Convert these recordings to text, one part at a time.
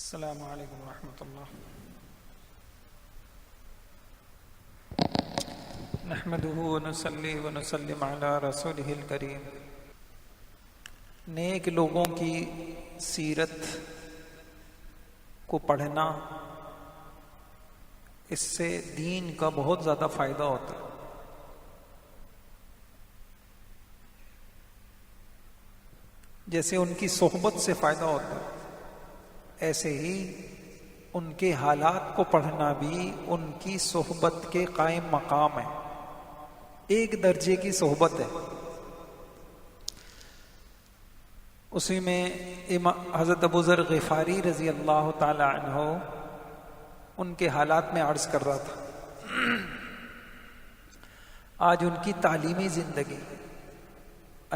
السلام علیکم ورحمۃ اللہ نحمده ونصلی ونسلم علی رسولہ الکریم۔ نیک لوگوں کی سیرت کو پڑھنا، اس سے دین کا بہت زیادہ فائدہ ہوتا ہے۔ جیسے ان کی صحبت سے فائدہ ہوتا ہے، ایسے ہی ان کے حالات کو پڑھنا بھی ان کی صحبت کے قائم مقام ہے، ایک درجے کی صحبت ہے۔ اسی میں حضرت ابو ذر غفاری رضی اللہ تعالی عنہ ان کے حالات میں عرض کر رہا تھا۔ آج ان کی تعلیمی زندگی،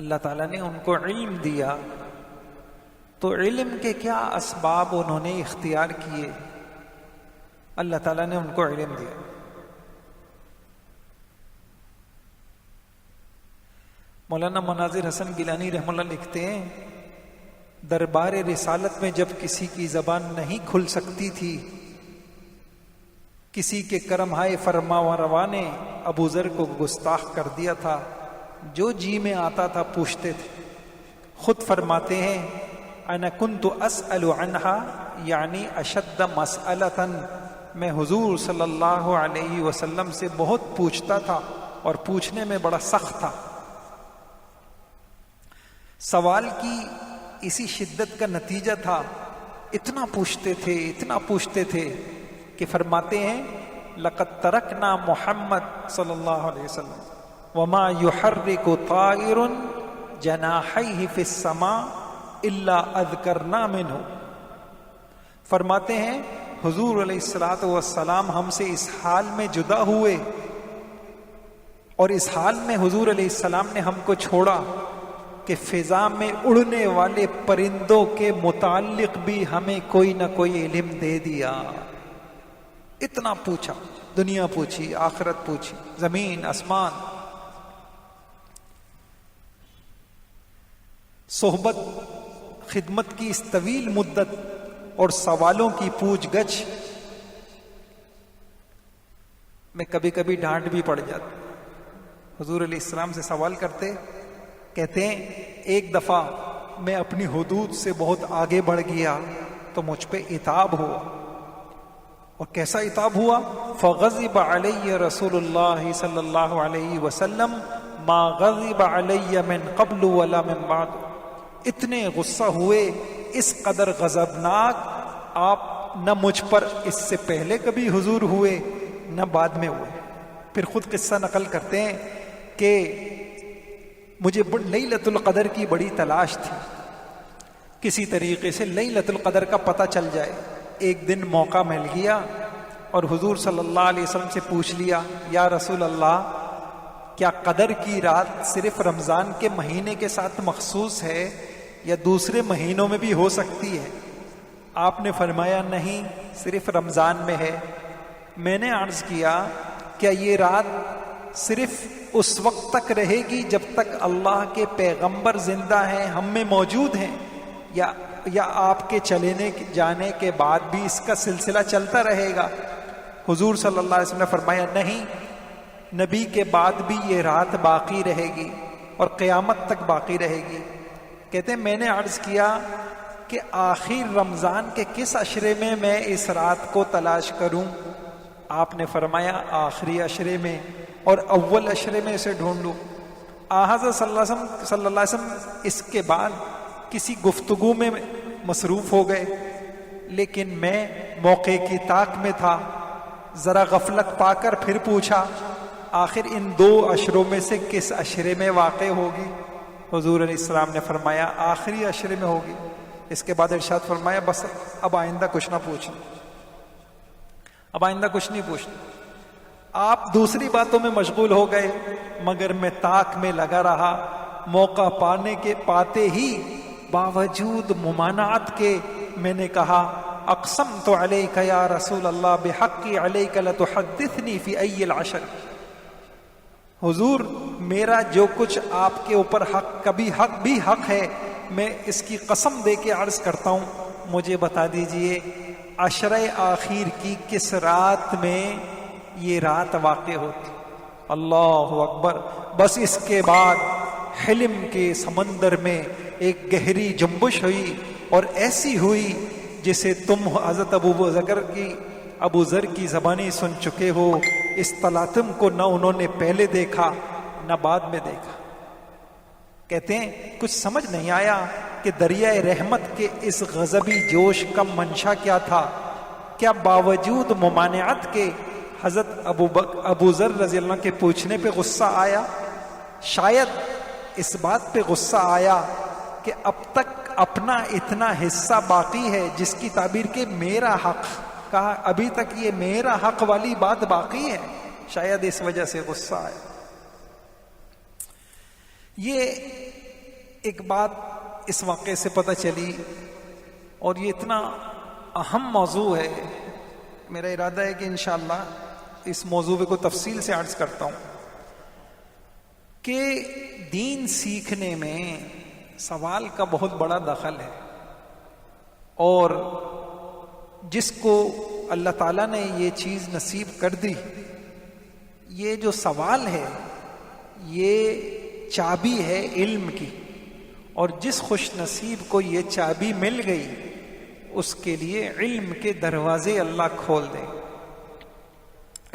اللہ تعالیٰ نے ان کو علم دیا، تو علم کے کیا اسباب انہوں نے اختیار کیے، اللہ تعالیٰ نے ان کو علم دیا۔ مولانا مناظر حسن گیلانی رحمہ اللہ لکھتے ہیں، دربار رسالت میں جب کسی کی زبان نہیں کھل سکتی تھی، کسی کے کرم ہائے فرما و روا نے ابو ذر کو گستاخ کر دیا تھا، جو جی میں آتا تھا پوچھتے تھے۔ خود فرماتے ہیں، انا کنت اسأل عنہا یعنی اشد مسئلۃ، میں حضور صلی اللہ علیہ وسلم سے بہت پوچھتا تھا اور پوچھنے میں بڑا سخت تھا۔ سوال کی اسی شدت کا نتیجہ تھا، اتنا پوچھتے تھے کہ فرماتے ہیں، لقد ترکنا محمد صلی اللہ علیہ وسلم وما يحرك طائر جناحيه في السماء الا اذکرنا منه۔ فرماتے ہیں حضور علیہ الصلوۃ والسلام ہم سے اس حال میں جدا ہوئے، اور اس حال میں حضور علیہ السلام نے ہم کو چھوڑا کہ فضا میں اڑنے والے پرندوں کے متعلق بھی ہمیں کوئی نہ کوئی علم دے دیا۔ اتنا پوچھا، دنیا پوچھی، آخرت پوچھی، زمین آسمان۔ صحبت، خدمت کی اس طویل مدت اور سوالوں کی پوچھ گچھ میں کبھی کبھی ڈانٹ بھی پڑ جاتی۔ حضور علیہ السلام سے سوال کرتے، کہتے ہیں ایک دفعہ میں اپنی حدود سے بہت آگے بڑھ گیا تو مجھ پہ عتاب ہوا، اور کیسا عتاب ہوا؟ فغضب علی رسول اللہ صلی اللہ علیہ وسلم ما غضب علی من قبل ولا من بعد۔ اتنے غصہ ہوئے، اس قدر غضبناک آپ نہ مجھ پر اس سے پہلے کبھی حضور ہوئے نہ بعد میں ہوئے۔ پھر خود قصہ نقل کرتے ہیں کہ مجھے لیلۃ القدر کی بڑی تلاش تھی، کسی طریقے سے لیلۃ القدر کا پتہ چل جائے۔ ایک دن موقع مل گیا اور حضور صلی اللہ علیہ وسلم سے پوچھ لیا، یا رسول اللہ، کیا قدر کی رات صرف رمضان کے مہینے کے ساتھ مخصوص ہے یا دوسرے مہینوں میں بھی ہو سکتی ہے؟ آپ نے فرمایا، نہیں، صرف رمضان میں ہے۔ میں نے عرض کیا، کیا یہ رات صرف اس وقت تک رہے گی جب تک اللہ کے پیغمبر زندہ ہیں، ہم میں موجود ہیں، یا آپ کے چلنے جانے کے بعد بھی اس کا سلسلہ چلتا رہے گا؟ حضور صلی اللہ علیہ وسلم نے فرمایا، نہیں، نبی کے بعد بھی یہ رات باقی رہے گی اور قیامت تک باقی رہے گی۔ کہتے ہیں میں نے عرض کیا کہ آخر رمضان کے کس عشرے میں میں اس رات کو تلاش کروں؟ آپ نے فرمایا، آخری عشرے میں، اور اول عشرے میں اسے ڈھونڈوں۔ حضرت صلی اللہ علیہ وسلم اس کے بعد کسی گفتگو میں مصروف ہو گئے، لیکن میں موقع کی طاق میں تھا، ذرا غفلت پا کر پھر پوچھا، آخر ان دو عشروں میں سے کس عشرے میں واقع ہوگی؟ حضور علیہ السلام نے فرمایا، آخری عشرے میں ہوگی۔ اس کے بعد ارشاد فرمایا، بس اب آئندہ کچھ نہ پوچھنا، اب آئندہ کچھ نہیں پوچھنا۔ آپ دوسری باتوں میں مشغول ہو گئے، مگر میں طاق میں لگا رہا۔ موقع پاتے ہی باوجود ممانعت کے میں نے کہا، اقسمت علیک یا رسول اللہ بحقی علیک لتحدثنی فی ای العشر۔ حضور، میرا جو کچھ آپ کے اوپر حق بھی حق ہے، میں اس کی قسم دے کے عرض کرتا ہوں مجھے بتا دیجئے عشرہ آخر کی کس رات میں یہ رات واقع ہوتی؟ اللہ اکبر. بس اس کے بعد حلم کے سمندر میں ایک گہری جنبش ہوئی، اور ایسی ہوئی جسے تم حضرت ابو ذر کی زبانی سن چکے ہو. اس تلاطم کو نہ انہوں نے پہلے دیکھا نہ بعد میں دیکھا. کہتے ہیں کچھ سمجھ نہیں آیا کہ دریائے رحمت کے اس غضبی جوش کا منشا کیا تھا. کیا باوجود ممانعت کے حضرت ابو ذر رضی اللہ عنہ کے پوچھنے پہ غصہ آیا؟ شاید اس بات پہ غصہ آیا کہ اب تک اپنا اتنا حصہ باقی ہے، جس کی تعبیر کہ میرا حق، کہا ابھی تک یہ میرا حق والی بات باقی ہے. شاید اس وجہ سے غصہ آیا. یہ ایک بات اس واقعے سے پتہ چلی، اور یہ اتنا اہم موضوع ہے. میرا ارادہ ہے کہ انشاءاللہ اس موضوع کو تفصیل سے عرض کرتا ہوں کہ دین سیکھنے میں سوال کا بہت بڑا دخل ہے، اور جس کو اللہ تعالیٰ نے یہ چیز نصیب کر دی، یہ جو سوال ہے یہ چابی ہے علم کی، اور جس خوش نصیب کو یہ چابی مل گئی اس کے لیے علم کے دروازے اللہ کھول دے،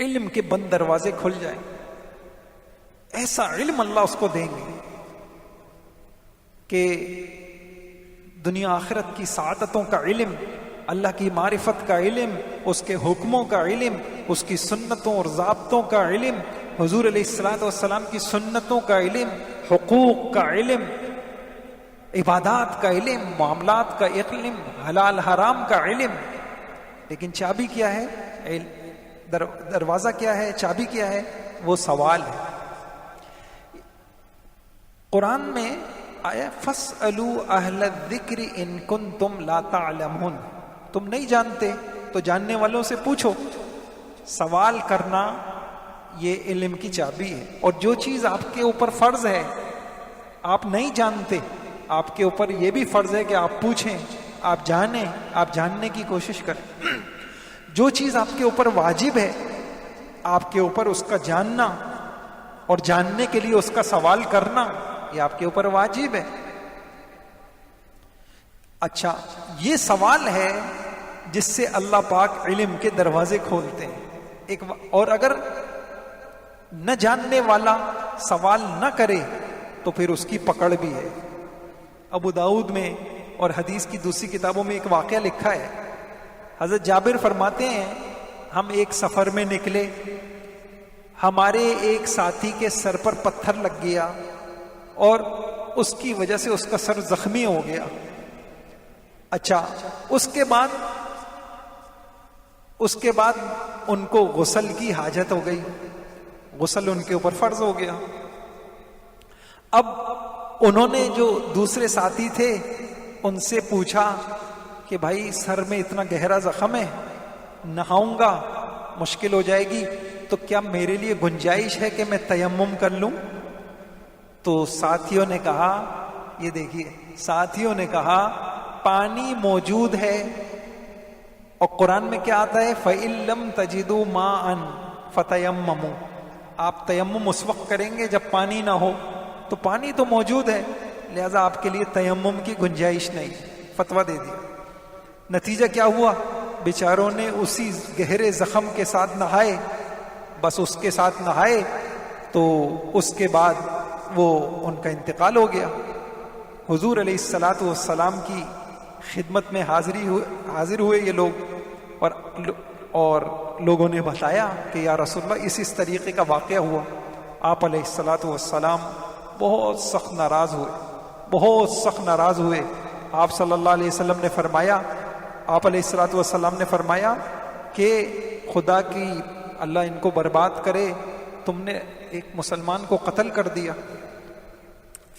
علم کے بند دروازے کھل جائیں. ایسا علم اللہ اس کو دیں گے کہ دنیا آخرت کی سعادتوں کا علم، اللہ کی معرفت کا علم، اس کے حکموں کا علم، اس کی سنتوں اور ضابطوں کا علم، حضور علیہ الصلوۃ والسلام کی سنتوں کا علم، حقوق کا علم، عبادات کا علم، معاملات کا علم، حلال حرام کا علم. لیکن چابی کیا ہے؟ دروازہ کیا ہے؟ چابی کیا ہے؟ وہ سوال ہے. قرآن میں آیا فَاسْأَلُوا أَهْلَ الذِّكْرِ إِن كُنتُمْ لَا تَعْلَمُونَ. تم نہیں جانتے تو جاننے والوں سے پوچھو. سوال کرنا یہ علم کی چابی ہے. اور جو چیز آپ کے اوپر فرض ہے، آپ نہیں جانتے، آپ کے اوپر یہ بھی فرض ہے کہ آپ پوچھیں، آپ جانیں، آپ جاننے کی کوشش کریں. جو چیز آپ کے اوپر واجب ہے، آپ کے اوپر اس کا جاننا اور جاننے کے لیے اس کا سوال کرنا، یہ آپ کے اوپر واجب ہے. اچھا، یہ سوال ہے جس سے اللہ پاک علم کے دروازے کھولتے ہیں. اور اگر نہ جاننے والا سوال نہ کرے تو پھر اس کی پکڑ بھی ہے. ابو داؤد میں اور حدیث کی دوسری کتابوں میں ایک واقعہ لکھا ہے. حضرت جابر فرماتے ہیں ہم ایک سفر میں نکلے، ہمارے ایک ساتھی کے سر پر پتھر لگ گیا اور اس کی وجہ سے اس کا سر زخمی ہو گیا. اچھا، اس کے بعد ان کو غسل کی حاجت ہو گئی، غسل ان کے اوپر فرض ہو گیا. اب انہوں نے جو دوسرے ساتھی تھے ان سے پوچھا کہ بھائی سر میں اتنا گہرا زخم ہے، نہاؤں گا مشکل ہو جائے گی، تو کیا میرے لیے گنجائش ہے کہ میں تیمم کر لوں؟ تو ساتھیوں نے کہا، یہ دیکھیے، ساتھیوں نے کہا پانی موجود ہے. اور قرآن میں کیا آتا ہے؟ فَإِن لَّمْ تَجِدُوا مَاءً فَتَيَمَّمُوا. آپ تیمم اس وقت کریں گے جب پانی نہ ہو. تو پانی تو موجود ہے، لہذا آپ کے لیے تیمم کی گنجائش نہیں. فتویٰ دے دیا. نتیجہ کیا ہوا؟ بیچاروں نے اسی گہرے زخم کے ساتھ نہائے، بس اس کے ساتھ نہائے تو اس کے بعد وہ ان کا انتقال ہو گیا. حضور علیہ الصلاۃ والسلام کی خدمت میں حاضر ہوئے یہ لوگ، اور لوگوں نے بتایا کہ یا رسول اللہ اس طریقے کا واقعہ ہوا. آپ علیہ الصلاۃ والسلام بہت سخت ناراض ہوئے. آپ صلی اللہ علیہ وسلم نے فرمایا، آپ علیہ الصلاۃ والسلام نے فرمایا کہ خدا کی اللہ ان کو برباد کرے، تم نے ایک مسلمان کو قتل کر دیا.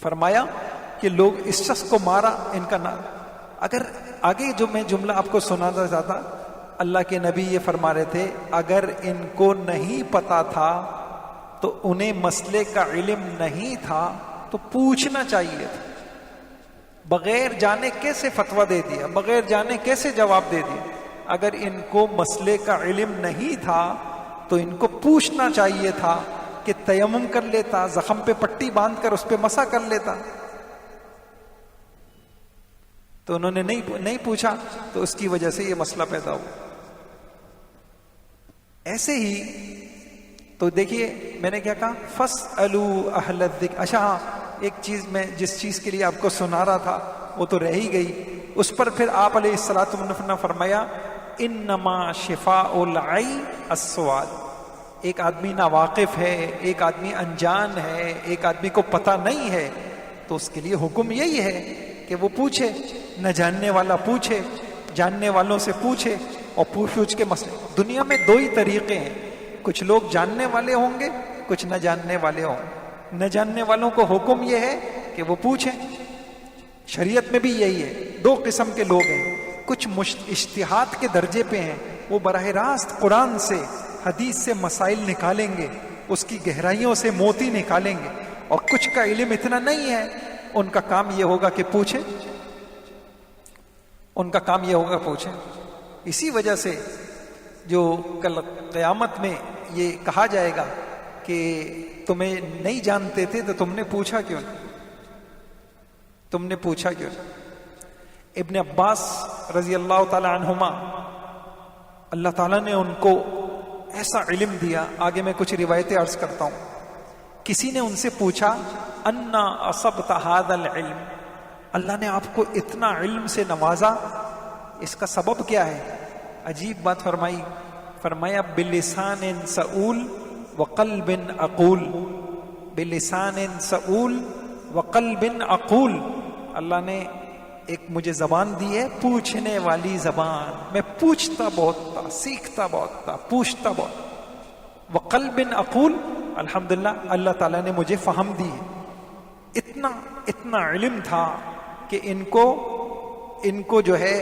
فرمایا کہ لوگ اس شخص کو مارا، ان کا نام. اگر آگے جو میں جملہ آپ کو سنانا چاہتا، اللہ کے نبی یہ فرما رہے تھے اگر ان کو نہیں پتا تھا تو انہیں مسئلے کا علم نہیں تھا تو پوچھنا چاہیے تھا. بغیر جانے کیسے فتویٰ دے دیا، بغیر جانے کیسے جواب دے دیا؟ اگر ان کو مسئلے کا علم نہیں تھا تو ان کو پوچھنا چاہیے تھا کہ تیمم کر لیتا، زخم پہ پٹی باندھ کر اس پہ مسح کر لیتا. تو انہوں نے نہیں پوچھا، تو اس کی وجہ سے یہ مسئلہ پیدا ہوا. ایسے ہی تو دیکھیے میں نے کیا کہا، فَاسْأَلُوا أَهْلَ الذِّكْرِ. اچھا ہاں، ایک چیز میں جس چیز کے لیے آپ کو سنا رہا تھا وہ تو رہ ہی گئی. اس پر پھر آپ علیہ الصلوۃ والسلام نے فرمایا انما شفاء العی السؤال. ایک آدمی ناواقف ہے، ایک آدمی انجان ہے، ایک آدمی کو پتہ نہیں ہے، تو اس کے لیے حکم یہی ہے کہ وہ پوچھے. نہ جاننے والا پوچھے، جاننے والوں سے پوچھے، اور پوچھ کے مسئلے. دنیا میں دو ہی طریقے ہیں، کچھ لوگ جاننے والے ہوں گے، کچھ نہ جاننے والے ہوں گے. نہ جاننے والوں کو حکم یہ ہے کہ وہ پوچھیں. شریعت میں بھی یہی ہے. دو قسم کے لوگ ہیں، کچھ اجتہاد کے درجے پہ ہیں، وہ براہ راست قرآن سے حدیث سے مسائل نکالیں گے، اس کی گہرائیوں سے موتی نکالیں گے. اور کچھ کا علم اتنا نہیں ہے، ان کا کام یہ ہوگا کہ پوچھیں، ان کا کام یہ ہوگا پوچھیں. اسی وجہ سے جو کل قیامت میں یہ کہا جائے گا کہ تمہیں نہیں جانتے تھے تو تم نے پوچھا کیوں نہیں، تم نے پوچھا کیوں نہیں. ابن عباس رضی اللہ تعالی عنہما، اللہ تعالیٰ نے ان کو ایسا علم دیا. آگے میں کچھ روایتیں عرض کرتا ہوں. کسی نے ان سے پوچھا انا اصبت هذا العلم، اللہ نے آپ کو اتنا علم سے نوازا، اس کا سبب کیا ہے؟ عجیب بات فرمایا بلسان سؤول وقلب اقول. بلسان سؤول وقلب اقول. اللہ نے ایک مجھے زبان دی ہے، پوچھنے والی زبان. میں پوچھتا بہت تھا، سیکھتا بہت تھا، پوچھتا بہت. وقلب اقول، الحمدللہ اللہ تعالیٰ نے مجھے فہم دی ہے. اتنا علم تھا کہ ان کو جو ہے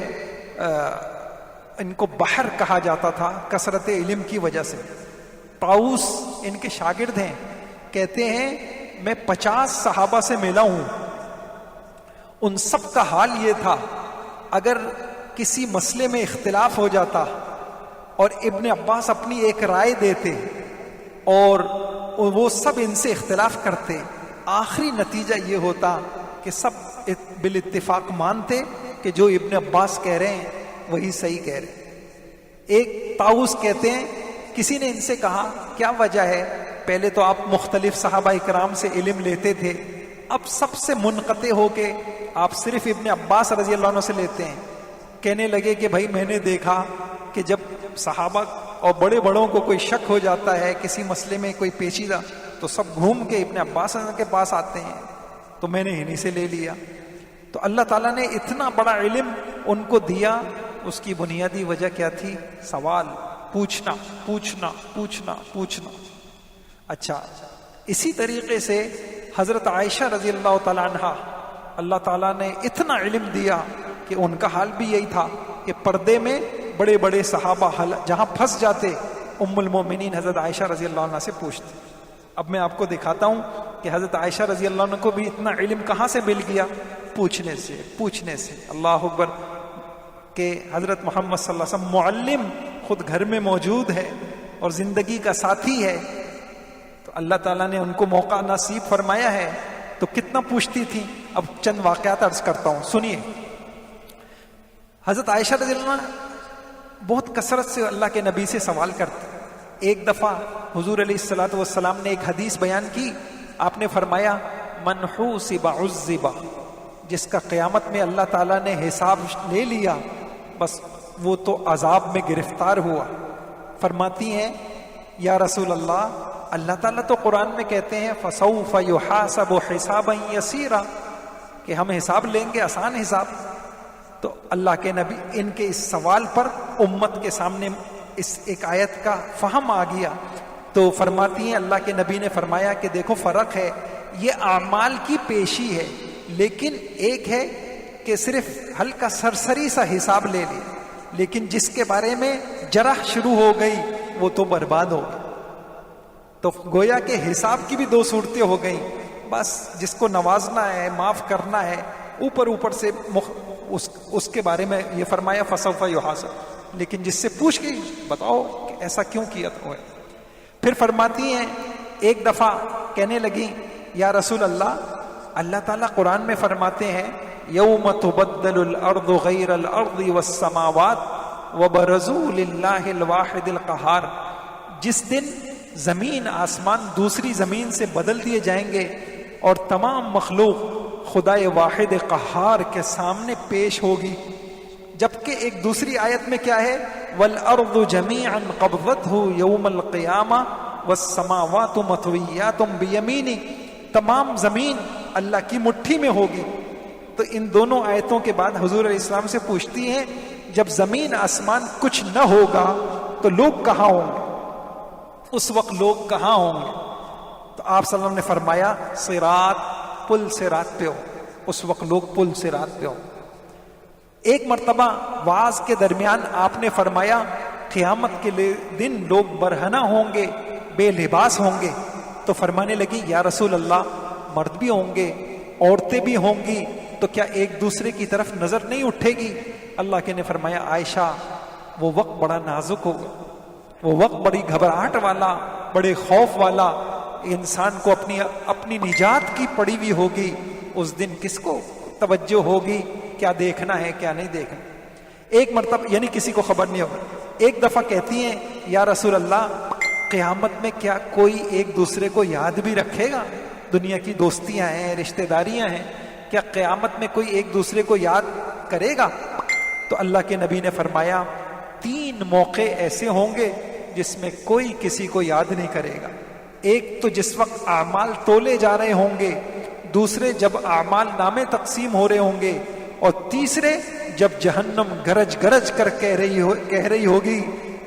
ان کو بحر کہا جاتا تھا کثرت علم کی وجہ سے. طاؤس ان کے شاگرد ہیں، کہتے ہیں میں 50 صحابہ سے ملا ہوں، ان سب کا حال یہ تھا اگر کسی مسئلے میں اختلاف ہو جاتا اور ابن عباس اپنی ایک رائے دیتے اور وہ سب ان سے اختلاف کرتے، آخری نتیجہ یہ ہوتا کہ سب بالاتفاق مانتے کہ جو ابن عباس کہہ رہے ہیں وہی صحیح کہہ رہے ہیں. ایک طاؤس کہتے ہیں کسی نے ان سے کہا کیا وجہ ہے، پہلے تو آپ مختلف صحابہ اکرام سے علم لیتے تھے، اب سب سے منقطع ہو کے آپ صرف ابن عباس رضی اللہ عنہ سے لیتے ہیں. کہنے لگے کہ بھائی میں نے دیکھا کہ جب صحابہ اور بڑوں کو کوئی شک ہو جاتا ہے کسی مسئلے میں کوئی پیچیدہ، تو سب گھوم کے ابن عباس کے پاس آتے ہیں، تو میں نے انہی سے لے لیا. تو اللہ تعالیٰ نے اتنا بڑا علم ان کو دیا. اس کی بنیادی وجہ کیا تھی؟ سوال، پوچھنا پوچھنا پوچھنا پوچھنا. اچھا، اسی طریقے سے حضرت عائشہ رضی اللہ تعالیٰ عنہ، اللہ تعالیٰ نے اتنا علم دیا کہ ان کا حال بھی یہی تھا کہ پردے میں بڑے صحابہ جہاں پھنس جاتے ام المومنین حضرت عائشہ رضی اللہ عنہ سے پوچھتے. اب میں آپ کو دکھاتا ہوں کہ حضرت عائشہ رضی اللہ عنہ کو بھی اتنا علم کہاں سے مل گیا؟ پوچھنے سے. اللہ اکبر. کہ حضرت محمد صلی اللہ علیہ وسلم معلم خود گھر میں موجود ہے اور زندگی کا ساتھی ہے، تو اللہ تعالیٰ نے ان کو موقع نصیب فرمایا ہے، تو کتنا پوچھتی تھی. اب چند واقعات عرض کرتا ہوں، سنیے. حضرت عائشہ رضی اللہ عنہ بہت کثرت سے اللہ کے نبی سے سوال کرتے. ایک دفعہ حضور علیہ الصلوۃ والسلام نے ایک حدیث بیان کی. آپ نے فرمایا من حوسب عذب، جس کا قیامت میں اللہ تعالیٰ نے حساب لے لیا بس وہ تو عذاب میں گرفتار ہوا. فرماتی ہیں یا رسول اللہ تعالیٰ تو قرآن میں کہتے ہیں فسوف یحاسب حسابا یسیرا، کہ ہم حساب لیں گے، آسان حساب. تو اللہ کے نبی ان کے اس سوال پر امت کے سامنے اس ایک آیت کا فہم آ گیا. تو فرماتی ہیں اللہ کے نبی نے فرمایا کہ دیکھو فرق ہے، یہ اعمال کی پیشی ہے، لیکن ایک ہے کہ صرف ہلکا سرسری سا حساب لے لے، لیکن جس کے بارے میں جرح شروع ہو گئی وہ تو برباد ہو گئی. تو گویا کہ حساب کی بھی دو صورتیں ہو گئیں. بس جس کو نوازنا ہے، معاف کرنا ہے، اوپر اوپر سے اس کے بارے میں یہ فرمایا فسوف یحاسب، لیکن جس سے پوچھ گئی بتاؤ کہ ایسا کیوں کیا تو ہے۔ پھر فرماتی ہیں ایک دفعہ کہنے لگی یا رسول اللہ، اللہ تعالیٰ قرآن میں فرماتے ہیں یوم تبدل الارض غیر الارض والسماوات وبرزوا للہ الواحد القہار، جس دن زمین آسمان دوسری زمین سے بدل دیے جائیں گے اور تمام مخلوق خدائے واحد قہار کے سامنے پیش ہوگی۔ جبکہ ایک دوسری آیت میں کیا ہے والارض جمیعا قبضتہ یوم القیامہ والسماوات مطویات بیمینہ، تمام زمین اللہ کی مٹھی میں ہوگی۔ تو ان دونوں آیتوں کے بعد حضور علیہ السلام سے پوچھتی ہیں جب زمین آسمان کچھ نہ ہوگا تو لوگ کہاں ہوں گے، اس وقت لوگ کہاں ہوں گے؟ تو آپ صلی اللہ علیہ وسلم نے فرمایا صراط، پل صراط پہ ہو، اس وقت لوگ پل صراط پہ ہوں۔ ایک مرتبہ وعظ کے درمیان آپ نے فرمایا قیامت کے دن لوگ برہنہ ہوں گے، بے لباس ہوں گے۔ تو فرمانے لگی یا رسول اللہ، مرد بھی ہوں گے، عورتیں بھی ہوں گی، تو کیا ایک دوسرے کی طرف نظر نہیں اٹھے گی؟ اللہ کے نے فرمایا عائشہ، وہ وقت بڑا نازک ہوگا، وہ وقت بڑی گھبراہٹ والا، بڑے خوف والا، انسان کو اپنی نجات کی پڑی ہوئی ہوگی۔ اس دن کس کو توجہ ہوگی کیا دیکھنا ہے کیا نہیں دیکھنا؟ ایک مرتبہ یعنی کسی کو خبر نہیں ہوگی۔ ایک دفعہ کہتی ہیں یا رسول اللہ، قیامت میں کیا کوئی ایک دوسرے کو یاد بھی رکھے گا؟ دنیا کی دوستیاں ہیں، رشتہ داریاں ہیں، کیا قیامت میں کوئی ایک دوسرے کو یاد کرے گا؟ تو اللہ کے نبی نے فرمایا 3 موقع ایسے ہوں گے جس میں کوئی کسی کو یاد نہیں کرے گا۔ ایک تو جس وقت اعمال تولے جا رہے ہوں گے، دوسرے جب اعمال نامے تقسیم ہو رہے ہوں گے، اور تیسرے جب جہنم گرج گرج کر کہہ رہی ہوگی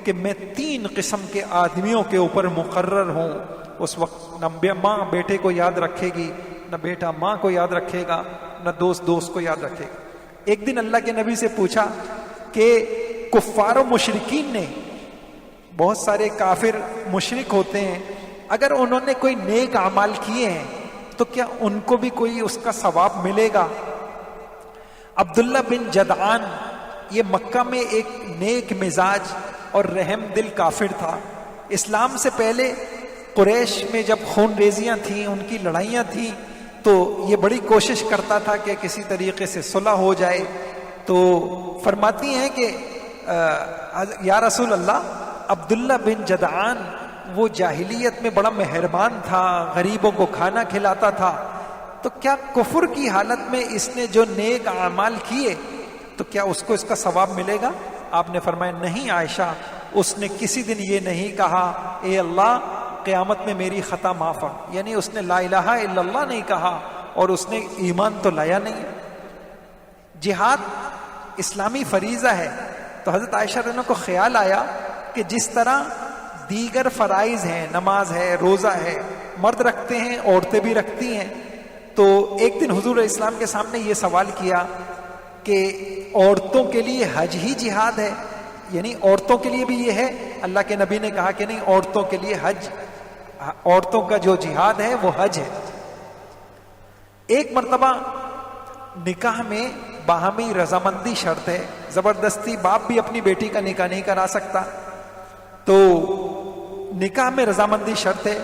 کہ میں 3 قسم کے آدمیوں کے اوپر مقرر ہوں۔ اس وقت نہ ماں بیٹے کو یاد رکھے گی، نہ بیٹا ماں کو یاد رکھے گا، نہ دوست دوست کو یاد رکھے گا۔ ایک دن اللہ کے نبی سے پوچھا کہ کفار و مشرکین نے، بہت سارے کافر مشرک ہوتے ہیں، اگر انہوں نے کوئی نیک اعمال کیے ہیں تو کیا ان کو بھی کوئی اس کا ثواب ملے گا؟ عبداللہ بن جدعان یہ مکہ میں ایک نیک مزاج اور رحم دل کافر تھا۔ اسلام سے پہلے قریش میں جب خون ریزیاں تھیں، ان کی لڑائیاں تھیں، تو یہ بڑی کوشش کرتا تھا کہ کسی طریقے سے صلح ہو جائے۔ تو فرماتی ہیں کہ یا رسول اللہ، عبداللہ بن جدعان وہ جاہلیت میں بڑا مہربان تھا، غریبوں کو کھانا کھلاتا تھا، تو کیا کفر کی حالت میں اس نے جو نیک اعمال کیے تو کیا اس کو اس کا ثواب ملے گا؟ آپ نے فرمایا نہیں عائشہ، اس نے کسی دن یہ نہیں کہا اے اللہ قیامت میں میری خطا معاف کر، یعنی اس نے لا الہ الا اللہ نہیں کہا اور اس نے ایمان تو لایا نہیں۔ جہاد اسلامی فریضہ ہے، تو حضرت عائشہ رضی اللہ عنہا کو خیال آیا کہ جس طرح دیگر فرائض ہیں، نماز ہے، روزہ ہے، مرد رکھتے ہیں، عورتیں بھی رکھتی ہیں، تو ایک دن حضور اسلام کے سامنے یہ سوال کیا کہ عورتوں کے لیے حج ہی جہاد ہے، یعنی عورتوں کے لیے بھی یہ ہے؟ اللہ کے نبی نے کہا کہ نہیں، عورتوں کے لیے حج، عورتوں کا جو جہاد ہے وہ حج ہے۔ ایک مرتبہ نکاح میں باہمی رضامندی شرط ہے، زبردستی باپ بھی اپنی بیٹی کا نکاح نہیں کرا سکتا، تو نکاح میں رضامندی شرط ہے۔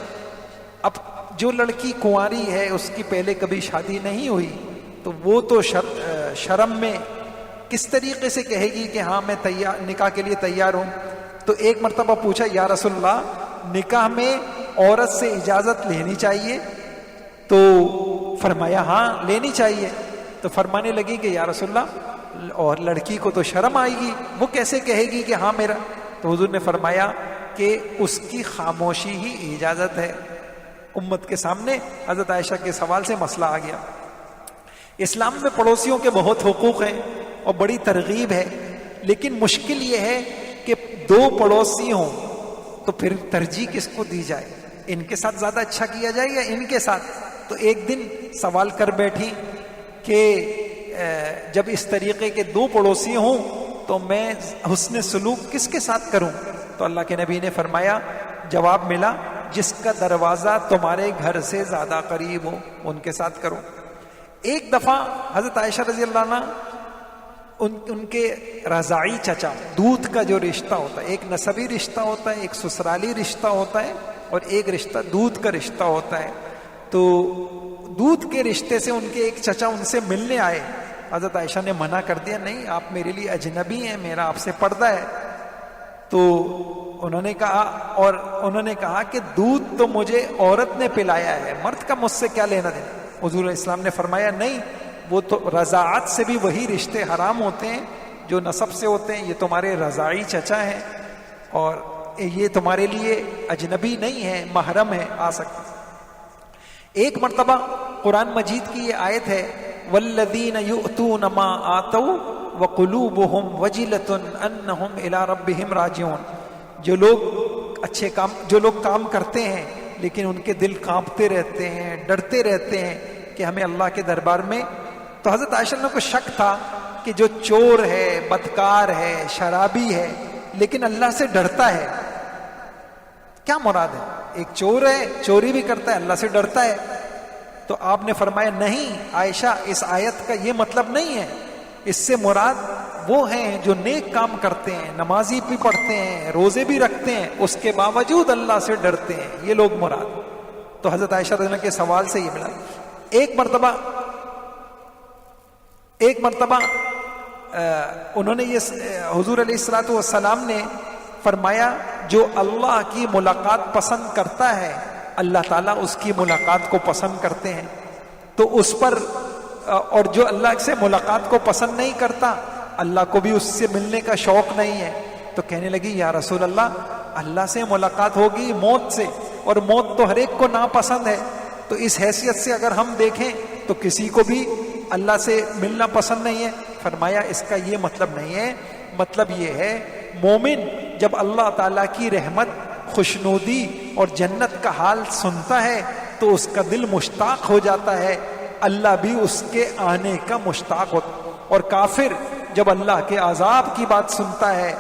اب جو لڑکی کنواری ہے، اس کی پہلے کبھی شادی نہیں ہوئی، تو وہ تو شرم میں کس طریقے سے کہے گی کہ ہاں میں نکاح کے لیے تیار ہوں؟ تو ایک مرتبہ پوچھا یا رسول اللہ، نکاح میں عورت سے اجازت لینی چاہیے؟ تو فرمایا ہاں لینی چاہیے۔ تو فرمانے لگی کہ یا رسول اللہ، اور لڑکی کو تو شرم آئے گی، وہ کیسے کہے گی کہ ہاں میرا؟ تو حضور نے فرمایا کہ اس کی خاموشی ہی اجازت ہے۔ امت کے سامنے حضرت عائشہ کے سوال سے مسئلہ آ گیا۔ اسلام میں پڑوسیوں کے بہت حقوق ہیں اور بڑی ترغیب ہے، لیکن مشکل یہ ہے کہ 2 پڑوسی ہوں تو پھر ترجیح کس کو دی جائے؟ ان کے ساتھ زیادہ اچھا کیا جائے یا ان کے ساتھ؟ تو ایک دن سوال کر بیٹھی کہ جب اس طریقے کے 2 پڑوسی ہوں تو میں حسن سلوک کس کے ساتھ کروں؟ تو اللہ کے نبی نے فرمایا، جواب ملا، جس کا دروازہ تمہارے گھر سے زیادہ قریب ہو ان کے ساتھ کرو۔ ایک دفعہ حضرت عائشہ رضی اللہ عنہ ان کے رضاعی چچا، دودھ کا جو رشتہ ہوتا ہے، ایک نسبی رشتہ ہوتا ہے، ایک سسرالی رشتہ ہوتا ہے، اور ایک رشتہ دودھ کا رشتہ ہوتا ہے. تو دودھ کے رشتے سے ان کے ایک چچا ان سے ملنے آئے. حضرت عائشہ نے منع کر دیا، نہیں آپ میرے لیے اجنبی ہیں، میرا آپ سے پردہ ہے. تو انہوں نے کہا کہ دودھ تو مجھے عورت نے پلایا ہے، مرد کا مجھ سے کیا لینا دینا. حضور علیہ السلام نے فرمایا نہیں، وہ تو رضاعت سے بھی وہی رشتے حرام ہوتے ہیں جو نسب سے ہوتے ہیں. یہ تمہارے رضاعی چچا ہیں اور یہ تمہارے لیے اجنبی نہیں ہے، محرم ہے، آ سکتے. ایک مرتبہ قرآن مجید کی یہ آیت ہے والذین یؤتون ما آتوا وقلوبہم وجلۃ انہم الی ربہم راجعون. جو لوگ کام کرتے ہیں لیکن ان کے دل کانپتے رہتے ہیں، ڈرتے رہتے ہیں کہ ہمیں اللہ کے دربار میں. تو حضرت عائشہ کو شک تھا کہ جو چور ہے، بدکار ہے، شرابی ہے لیکن اللہ سے ڈرتا ہے، کیا مراد ہے؟ ایک چور ہے، چوری بھی کرتا ہے، اللہ سے ڈرتا ہے. تو آپ نے فرمایا نہیں عائشہ، اس آیت کا یہ مطلب نہیں ہے. اس سے مراد وہ ہیں جو نیک کام کرتے ہیں، نمازی بھی پڑھتے ہیں، روزے بھی رکھتے ہیں، اس کے باوجود اللہ سے ڈرتے ہیں، یہ لوگ مراد. تو حضرت عائشہ رضی اللہ عنہا کے سوال سے یہ ملا. ایک مرتبہ انہوں نے یہ حضور علیہ الصلوۃ والسلام نے فرمایا جو اللہ کی ملاقات پسند کرتا ہے اللہ تعالیٰ اس کی ملاقات کو پسند کرتے ہیں. تو اس پر اور جو اللہ سے ملاقات کو پسند نہیں کرتا اللہ کو بھی اس سے ملنے کا شوق نہیں ہے. تو کہنے لگی یا رسول اللہ سے ملاقات ہوگی موت سے، اور موت تو ہر ایک کو ناپسند ہے. تو اس حیثیت سے اگر ہم دیکھیں تو کسی کو بھی اللہ سے ملنا پسند نہیں ہے. فرمایا اس کا یہ مطلب نہیں ہے، مطلب یہ ہے مومن جب اللہ تعالیٰ کی رحمت، خوشنودی اور جنت کا حال سنتا ہے تو اس کا دل مشتاق ہو جاتا ہے، اللہ بھی اس کے آنے کا مشتاق ہوتا. اور کافر جب اللہ کے عذاب کی بات سنتا ہے